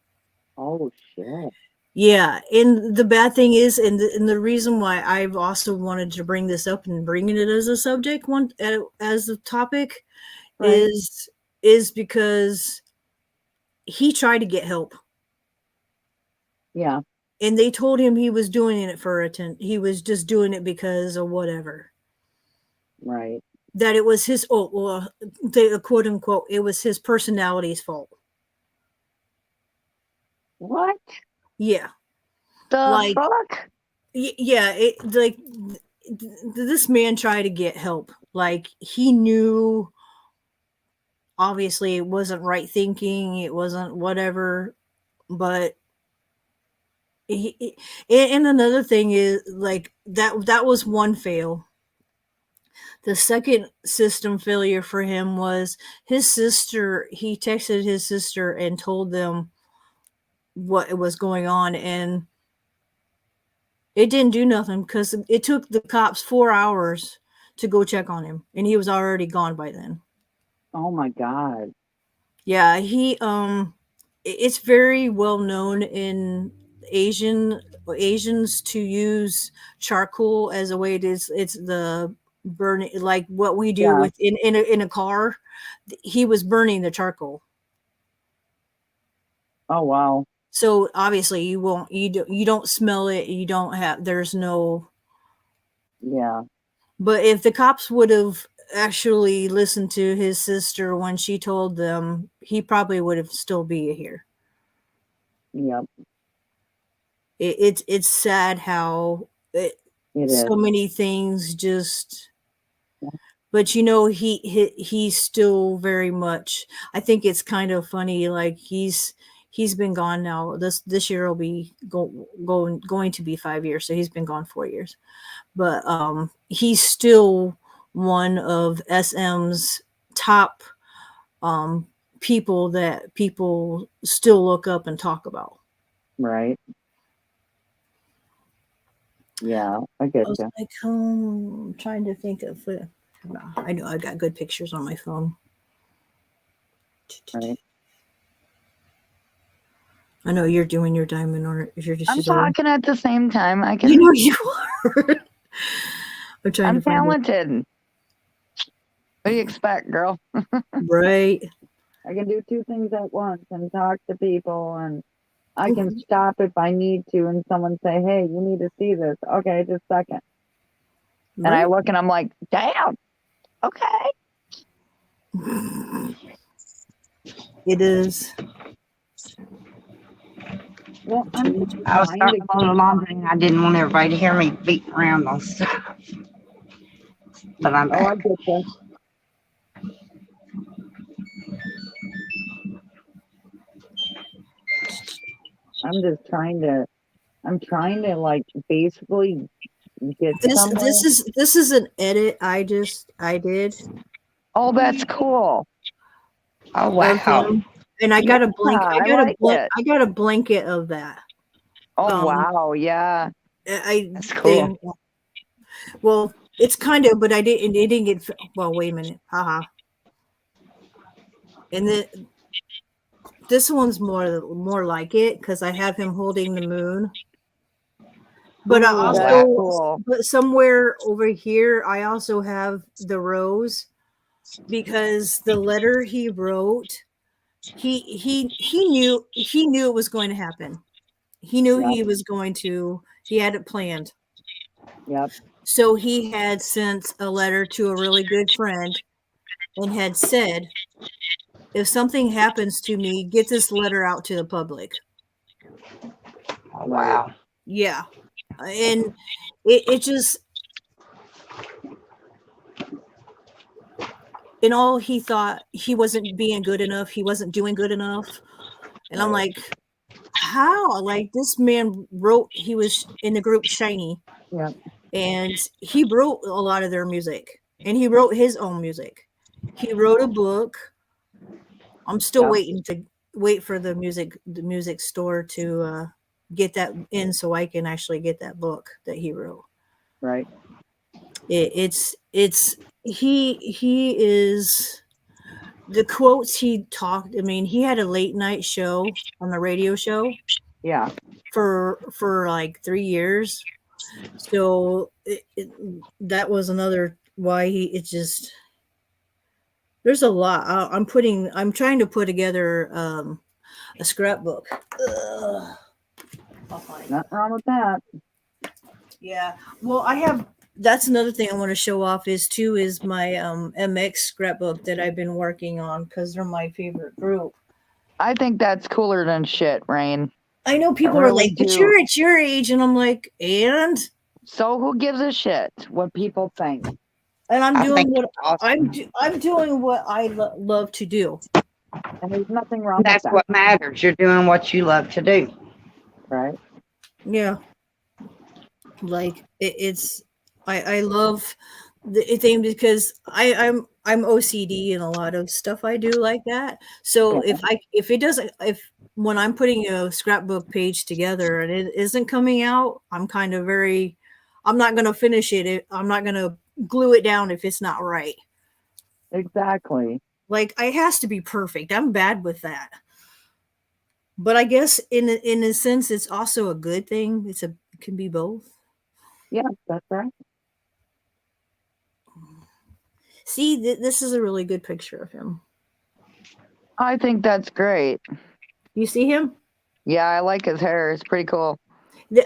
Oh shit. Yeah, and the bad thing is, and the reason why I've also wanted to bring this up and bringing it as a subject as a topic Right. is because he tried to get help. Yeah. And they told him he was doing it for he was just doing it because of whatever. Right. That it was his the quote unquote, it was his personality's fault. What Yeah. the fuck? Yeah, this man tried to get help. Like he knew obviously it wasn't right thinking, it wasn't whatever, but and another thing is like that was one fail. The second system failure for him was his sister. He texted his sister and told them what was going on, and it didn't do nothing because it took the cops 4 hours to go check on him, and he was already gone by then. Oh my god. Yeah, it's very well known in Asians to use charcoal as a way it's the burning, like what we do Yeah. with in a car. He was burning the charcoal, Oh wow. so obviously you don't smell it, you don't have there's no. Yeah. But if the cops would have actually listened to his sister when she told them, he probably would have still be here. Yep. It's sad how It is. so many things just. Yeah. But he's still very much. I think it's kind of funny. Like he's been gone now. This year will be going to be 5 years. So he's been gone 4 years. But he's still one of SM's top people that people still look up and talk about. Right. Yeah, I get I was you. like, I'm trying to think of it. I know I got good pictures on my phone. Right. I know you're doing your diamond, or if you're just. I'm talking at the same time. I can. You know you are. I'm trying I'm to find talented. What do you expect, girl? it. Right. I can do two things at once and talk to people, and I can stop if I need to, and someone say, "Hey, you need to see this." Okay, just a second. And I look and I'm like, "Damn, okay." It is. Well, I was starting to fold the laundry and I didn't want everybody to hear me beating around on stuff. But I'm I back. get you. I'm trying to like basically get somewhere. This is an edit I did. Oh, that's cool. Oh, of wow. him, and I got a blank. Yeah, I got a blanket of that. Oh, wow. Yeah. That's cool. Well, it's kind of, but it didn't get. Well, wait a minute. Haha. And then this one's more like it because I have him holding the moon. But I Ooh, that's also, cool. but somewhere over here, I also have the rose because the letter he wrote, he knew it was going to happen. He knew Yep. he had it planned. Yep. So he had sent a letter to a really good friend and had said, if something happens to me, get this letter out to the public. Oh, wow. Yeah. And it just, in all, he thought he wasn't being good enough. He wasn't doing good enough. And I'm like, how? Like, this man wrote, he was in the group Shiny. Yep. And he wrote a lot of their music. And he wrote his own music. He wrote a book. I'm still Yep. wait for the music store to get that in so I can actually get that book that he wrote. Right. It's he is the quotes he talked. I mean, he had a late night show on the radio show Yeah. for like 3 years. So that was another why it's just, there's a lot. I'm trying to put together a scrapbook. Ugh. I'll find it. Nothing wrong with that. Yeah. Well, that's another thing I want to show off is my MX scrapbook that I've been working on because they're my favorite group. I think that's cooler than shit, Rain. I know people are really like, but do. you're at your age, and I'm like, and So who gives a shit what people think? I'm I doing think what it's awesome. I'm doing what I love to do. And there's nothing wrong That's with that. what matters. You're doing what you love to do. Right. Yeah. Like it's I love the thing because I'm OCD in a lot of stuff I do like that. So if when I'm putting a scrapbook page together and it isn't coming out, I'm kind of I'm not going to finish it. I'm not going to glue it down if it's not right. Exactly. Like it has to be perfect. I'm bad with that. But I guess in a sense, it's also a good thing. It can be both. Yeah, that's right. See, this is a really good picture of him. I think that's great. You see him? Yeah, I like his hair. It's pretty cool.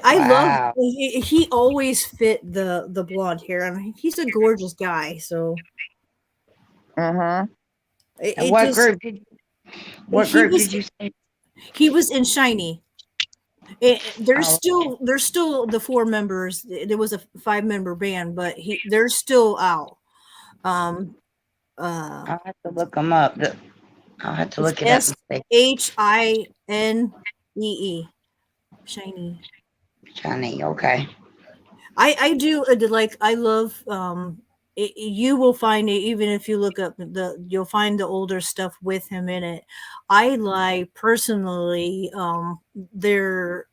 I Wow. love. He always fit the blonde hair. I mean, he's a gorgeous guy. So. Uh-huh. And what group did you say? He was in Shiny. There's Oh, still the 4 members. There was a 5-member band, but they're still out. I'll have to look them up. I'll have to look it up and see. SHINEE. Shiny. Johnny, okay. I do like I love you will find it even if you look up you'll find the older stuff with him in it. I like personally their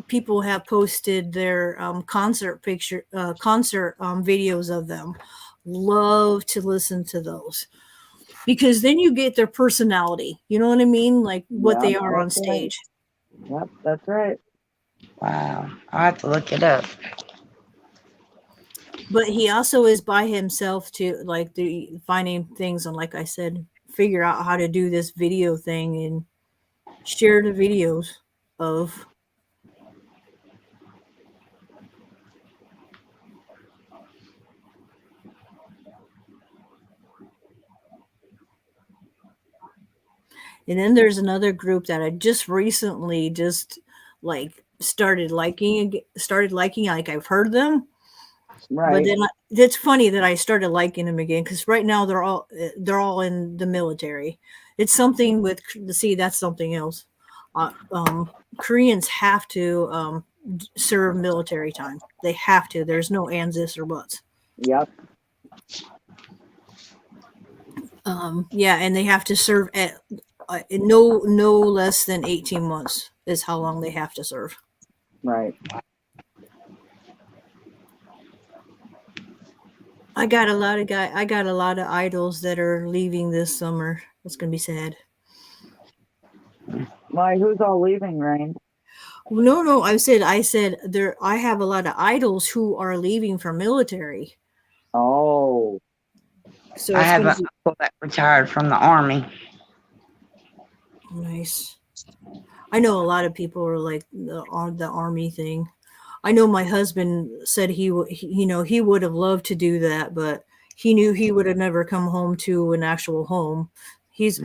people have posted their concert videos of them. Love to listen to those because then you get their personality. You know what I mean? Like what they are on stage. Yep, that's right. Wow. I'll have to look it up. But he also is by himself too, like finding things and like I said, figure out how to do this video thing and share the videos of. And then there's another group that I just recently like started liking. Like I've heard them. Right. But then it's funny that I started liking them again because right now they're all in the military. It's something with that's something else. Koreans have to serve military time. They have to. There's no ands, ifs, or buts. Yep. Yeah, and they have to serve at no less than 18 months is how long they have to serve. Right. I got a lot of idols that are leaving this summer. It's gonna be sad. Why? Who's all leaving, Rain? No. I said there. I have a lot of idols who are leaving for military. Oh, So I it's have gonna an uncle that retired from the army. be nice. I know a lot of people are like on the army thing. I know my husband said he would have loved to do that, but he knew he would have never come home to an actual home. He's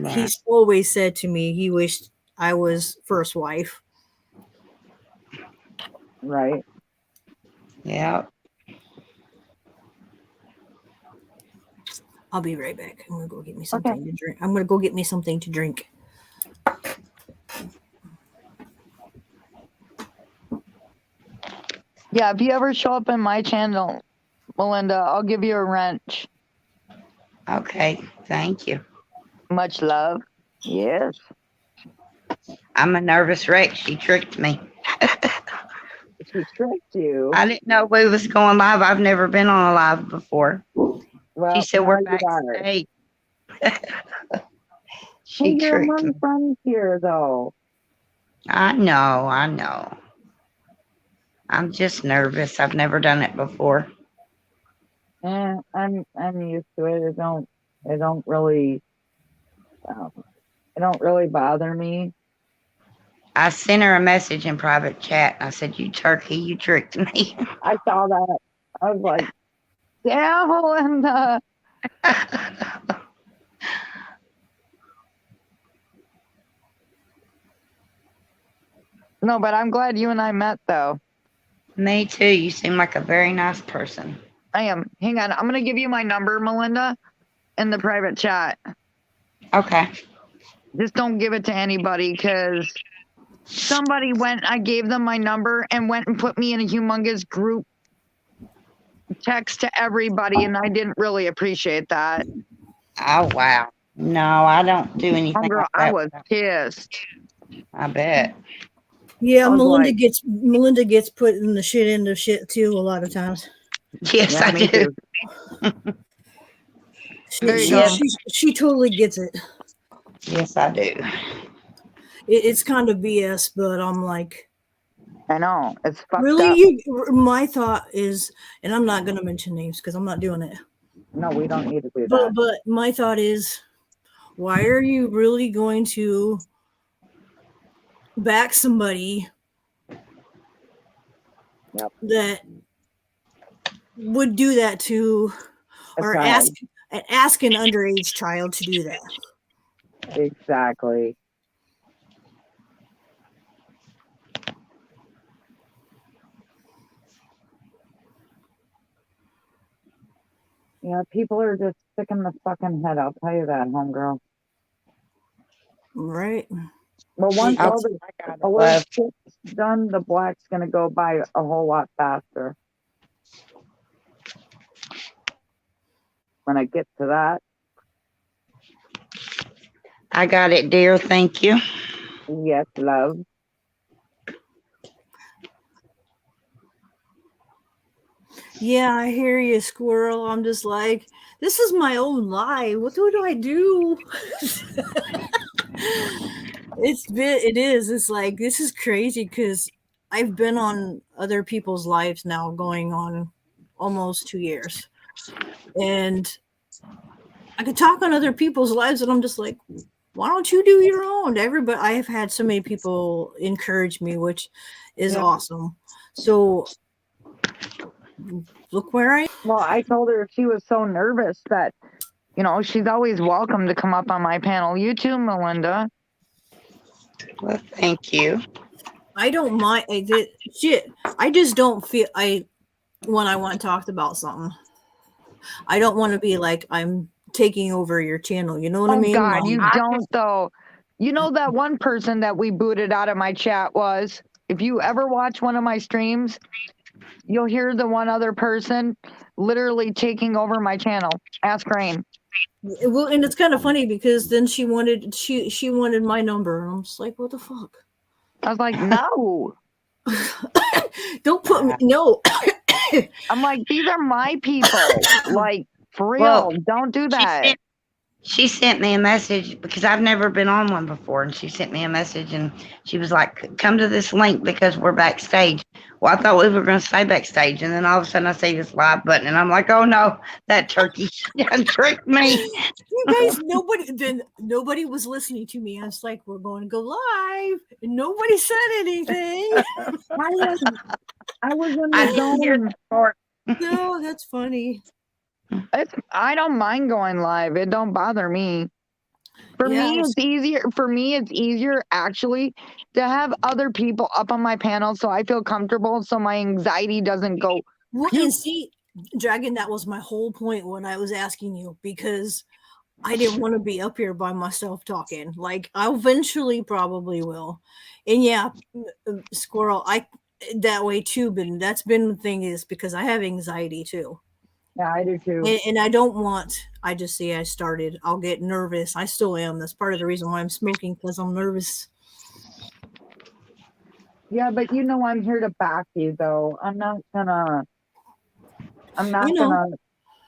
always said to me he wished I was first wife. right. Yeah. I'll be right back. I'm gonna go get me something to drink. I'm gonna go get me something to drink. Yeah, if you ever show up in my channel, Melinda, I'll give you a wrench. Okay. Thank you. Much love. Yes. I'm a nervous wreck. She tricked me. She tricked you. I didn't know we was going live. I've never been on a live before. Well, She said now we're you are. backstage. Hey, She you're tricked among me. friends here, though. I know. I'm just nervous. I've never done it before. I'm used to it. It don't really bother me. I sent her a message in private chat. I said, "You turkey, you tricked me." I saw that. I was like, yeah, Melinda. No, but I'm glad you and I met, though. Me too. You seem like a very nice person. I am. Hang on. I'm going to give you my number, Melinda, in the private chat. Okay. Just don't give it to anybody because somebody I gave them my number and went and put me in a humongous group text to everybody, and I didn't really appreciate that. Oh, wow. No, I don't do anything Girl, like that. I was pissed. I bet. Yeah, I was Melinda gets put in the shit end of shit too a lot of times. Yes, Yeah, I me do. too. There you go. She totally gets it. Yes, I do. It's kind of BS, but I'm like, I know. It's fucked really? up. My thought is, and I'm not going to mention names because I'm not doing it. No, we don't need to do But that. my thought is, why are you really going to back somebody that would do that to, or ask an underage child to do that? Exactly. Yeah, people are just sticking the fucking head. I'll tell you that, homegirl. Right. Well, once I'll- all the I gotta alert love- shit's done, the black's gonna go by a whole lot faster. When I get to that, I got it, dear. Thank you. yes, love. Yeah, I hear you, squirrel. I'm just like, this is my own lie. What do I do? It is. It's like, this is crazy because I've been on other people's lives now going on almost 2 years. And I could talk on other people's lives and I'm just like, why don't you do your own? Everybody, I have had so many people encourage me, which is awesome. So look where I am. Well, I told her she was so nervous that, she's always welcome to come up on my panel. You too, Melinda. Well, thank you. I don't mind. I just don't feel when I want to talk about something. I don't want to be like I'm taking over your channel. You know what I mean? God, Like, you don't though. You know that one person that we booted out of my chat was, if you ever watch one of my streams, you'll hear the one other person literally taking over my channel. Ask Rain. well, and it's kind of funny because then she wanted my number, and I'm just like, what the fuck? I was like, no. Don't put me. No. I'm like, these are my people. Like, for real, Well, don't do that. she sent me a message because I've never been on one before, and she sent me a message and she was like, "Come to this link because we're backstage." Well, I thought we were going to stay backstage, and then all of a sudden I see this live button, and I'm like, "Oh no, that turkey done tricked me." You guys, nobody was listening to me. I was like, we're going to go live. And nobody said anything. I was in I the didn't hear zone. that part. No, that's funny. I don't mind going live. It don't bother me. For me, Yes. it's easier. For me, it's easier actually to have other people up on my panel so I feel comfortable, so my anxiety doesn't go. Well, and see, Dragon, that was my whole point when I was asking you, because I didn't want to be up here by myself talking. Like, I eventually probably will. And yeah, Squirrel, I that way too, but that's been the thing, is because I have anxiety too. Yeah, I do too. And I don't want, I just see I started, I'll get nervous. I still am. That's part of the reason why I'm smoking, because I'm nervous. Yeah, but you know I'm here to back you, though. I'm not know. gonna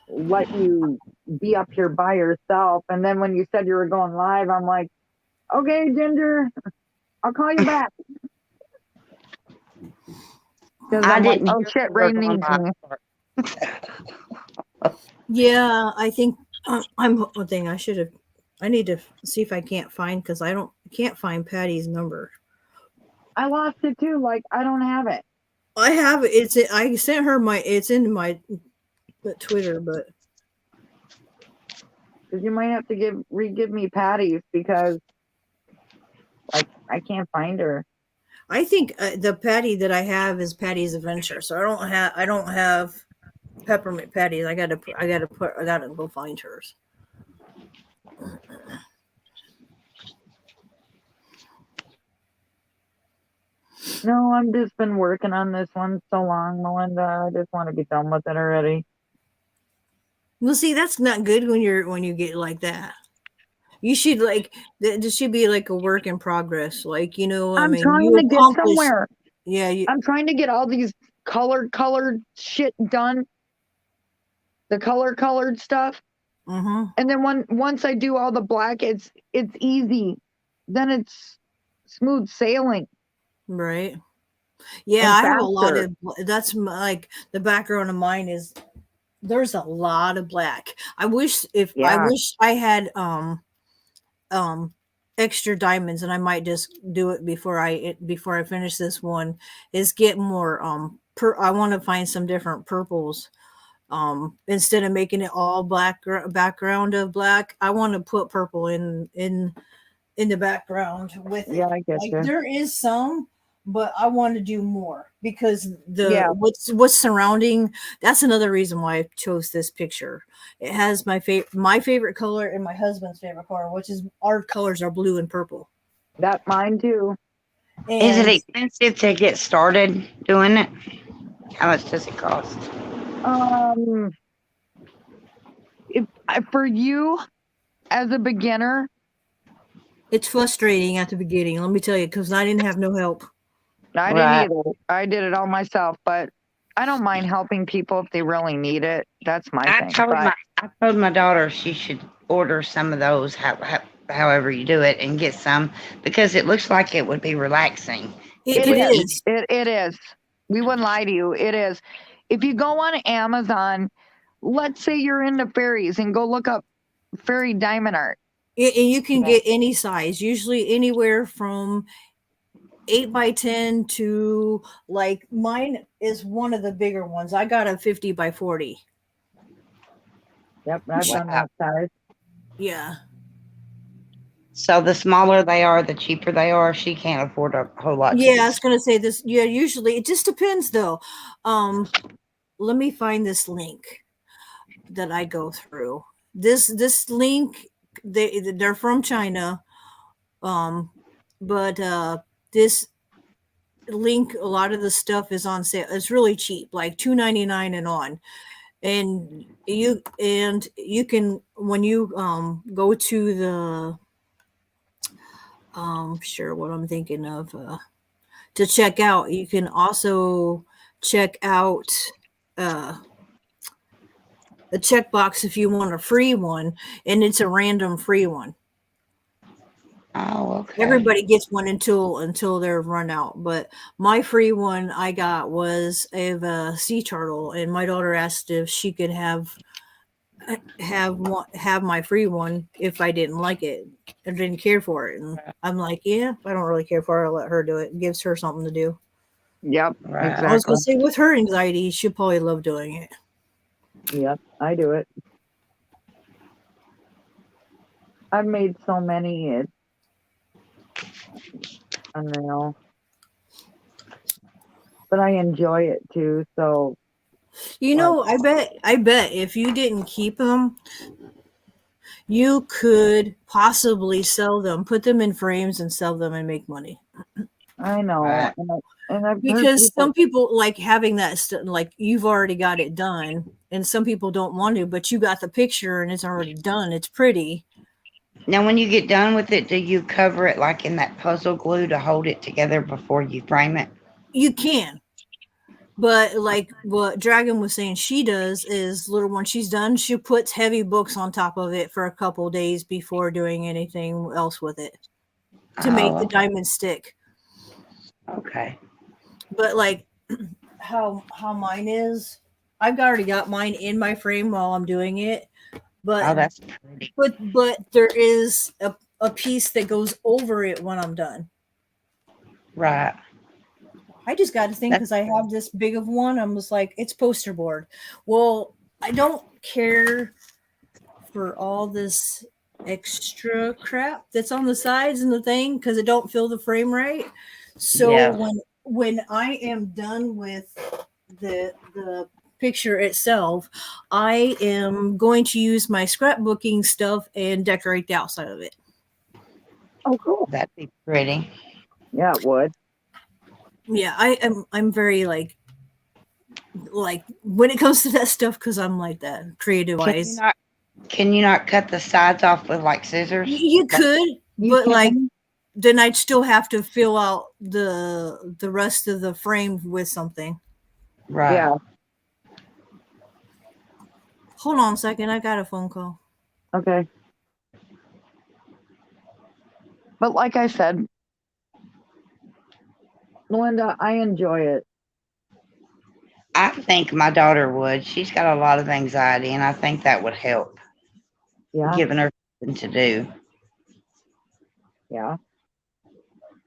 let you be up here by yourself. And then when you said you were going live, I'm like, okay, Ginger, I'll call you back. Because I I'm like, didn't oh hear shit, we were Ray going needs live me. part. Yeah, I think I'm one thing I should have. I need to see if I can't find, because I can't find Patty's number. I lost it too. Like I don't have it. I have it. I sent her it's in my Twitter, but Because you might have to re-give me Patty's because like I can't find her. I think the Patty that I have is Patty's Adventure. So I don't have Peppermint Patty's. I gotta go find hers. No, I've just been working on this one so long, Melinda. I just want to be done with it already. Well, see, that's not good when you get like that. You should this should be like a work in progress. Like, I'm you trying to get accomplish. somewhere. Yeah, I'm trying to get all these colored shit done. The colored stuff. Mm-hmm. And then once I do all the black, it's easy. Then it's smooth sailing. Right. Yeah, I have a lot of. That's like the background of mine is. There's a lot of black. I wish I had extra diamonds, and I might just do it before I finish this one. Is get more I want to find some different purples. Instead of making it all black background of black, I want to put purple in the background with it. Yeah, I get you. There is some, but I want to do more because what's surrounding. That's another reason why I chose this picture. It has my favorite color and my husband's favorite color, which is our colors are blue and purple. That mine too. And Is it expensive to get started doing it? How much does it cost? For you as a beginner, it's frustrating at the beginning. Let me tell you, because I didn't have no help. I didn't either. I did it all myself, but I don't mind helping people if they really need it. That's my thing. I told my daughter she should order some of those, however you do it, and get some because it looks like it would be relaxing. It is. It is. We wouldn't lie to you. It is. If you go on Amazon, let's say you're into fairies and go look up fairy diamond art. And you can get any size, usually anywhere from 8x10 to like mine is one of the bigger ones. I got a 50x40. Yep, I've done that size. Yeah. So the smaller they are, the cheaper they are. She can't afford a whole lot. Yeah, I was gonna say this. Yeah, usually it just depends though. Let me find this link that I go through. This link, they're from China. But this link, a lot of the stuff is on sale. It's really cheap, like $2.99 and on. And you can, when you go to the sure what I'm thinking of to check out, you can also check out a checkbox if you want a free one, and it's a random free one. Oh, okay. Everybody gets one until they're run out. But my free one I got was of a sea turtle, and my daughter asked if she could have my free one if I didn't like it or didn't care for it. And I'm like, yeah, if I don't really care for it, I'll let her do it. It gives her something to do. Yep, Right. I was exactly. gonna say with her anxiety, she'll probably love doing it. Yep, I do it. I've made so many. It's unreal. But I enjoy it too. So You know, I bet if you didn't keep them, you could possibly sell them, put them in frames and sell them and make money. I know, Right. and I've heard Because people. some people like having that like you've already got it done, and some people don't want to, but you got the picture and it's already done. It's pretty. Now, when you get done with it, do you cover it like in that puzzle glue to hold it together before you frame it? You can. But like what Dragon was saying, she does is little when she's done, she puts heavy books on top of it for a couple days before doing anything else with it to make the Oh, diamond stick. okay. But like how mine is, I've already got mine in my frame while I'm doing it. Oh, But that's pretty. but there is a piece that goes over it when I'm done. Right. I just got to think because I have this big of one. I'm just like, it's poster board. Well, I don't care for all this extra crap that's on the sides and the thing because it don't fill the frame right. So Yeah. when I am done with the picture itself, I am going to use my scrapbooking stuff and decorate the outside of it. Oh, cool. That'd be pretty. Yeah, it would. Yeah, I'm very like when it comes to that stuff because I'm like that creative Can you wise. not? Can you not cut the sides off with like scissors? You could, You but like can. then I'd still have to fill out the rest of the frame with something. Right. Yeah. Hold on a second, I got a phone call. Okay. But like I said, Melinda, I enjoy it. I think my daughter would. She's got a lot of anxiety, and I think that would help Yeah. giving her something to do. Yeah.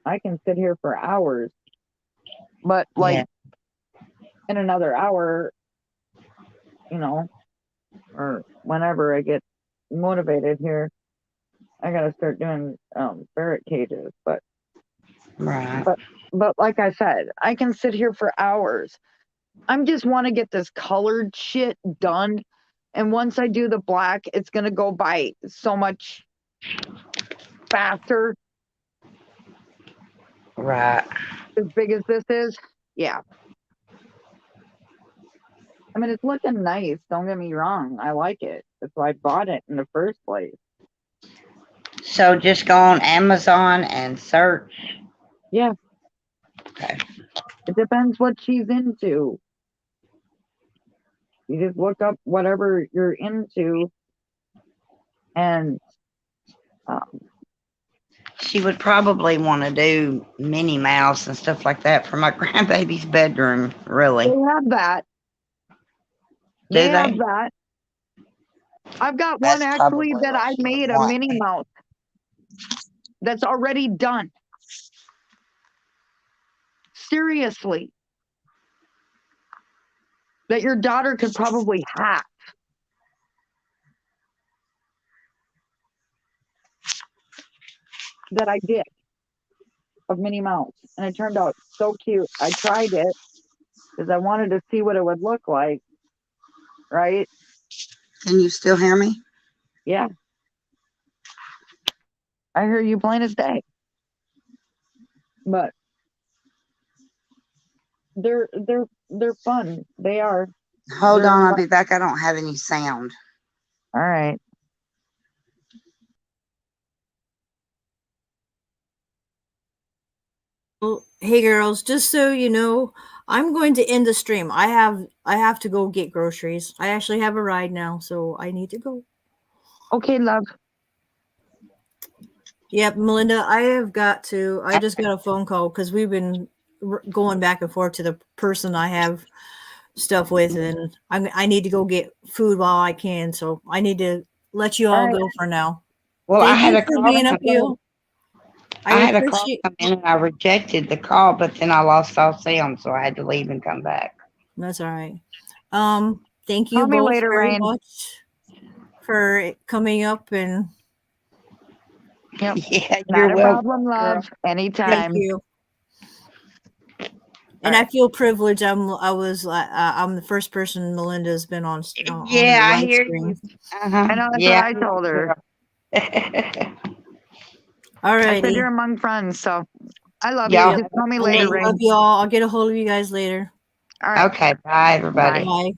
I can sit here for hours. But like in another hour, you know, or whenever I get motivated here, I gotta start doing ferret cages. But Right. but like I said, I can sit here for hours. I just want to get this colored shit done. And once I do the black, it's gonna go by so much faster. Right. As big as this is. Yeah. I mean, it's looking nice. Don't get me wrong. I like it. That's why I bought it in the first place. So just go on Amazon and search. Yeah. Okay. It depends what she's into. You just look up whatever you're into, and She would probably want to do Minnie Mouse and stuff like that for my grandbaby's bedroom, really. they have that. Do They have they? that. I've got That's one actually probably that what I she would made a want. Minnie Mouse that's already done. Seriously. That your daughter could probably have. That I did of Minnie Mouse. And it turned out so cute. I tried it because I wanted to see what it would look like. Right? Can you still hear me? Yeah. I hear you plain as day. But they're fun. They are. Hold They're on, I'll fun. be back. I don't have any sound. All right. Well, hey girls, just so you know, I'm going to end the stream. I have to go get groceries. I actually have a ride now, so I need to go. Okay, love. Yep, Melinda, I just got a phone call because we've been going back and forth to the person I have stuff with, and I need to go get food while I can. So I need to let you all All right. go for now. Well, I Thank had you a for call. being up here. I had a call appreciate. come in and I rejected the call, but then I lost all sound, so I had to leave and come back. That's all right. Thank you Call me both later, very Rain. much for coming up, and Yep. Yeah, Not you're a welcome. problem, love. thank Anytime. you. And I feel privileged. I'm the first person Melinda's been on the Yeah, I live hear stream. you. Uh-huh. I know that's Yeah, what I told her. All I righty. said you're among friends, so I love Yeah. you. Just call me I later, Rain. love you all. I'll get a hold of you guys later. All right. Okay, bye, everybody. Bye. Bye.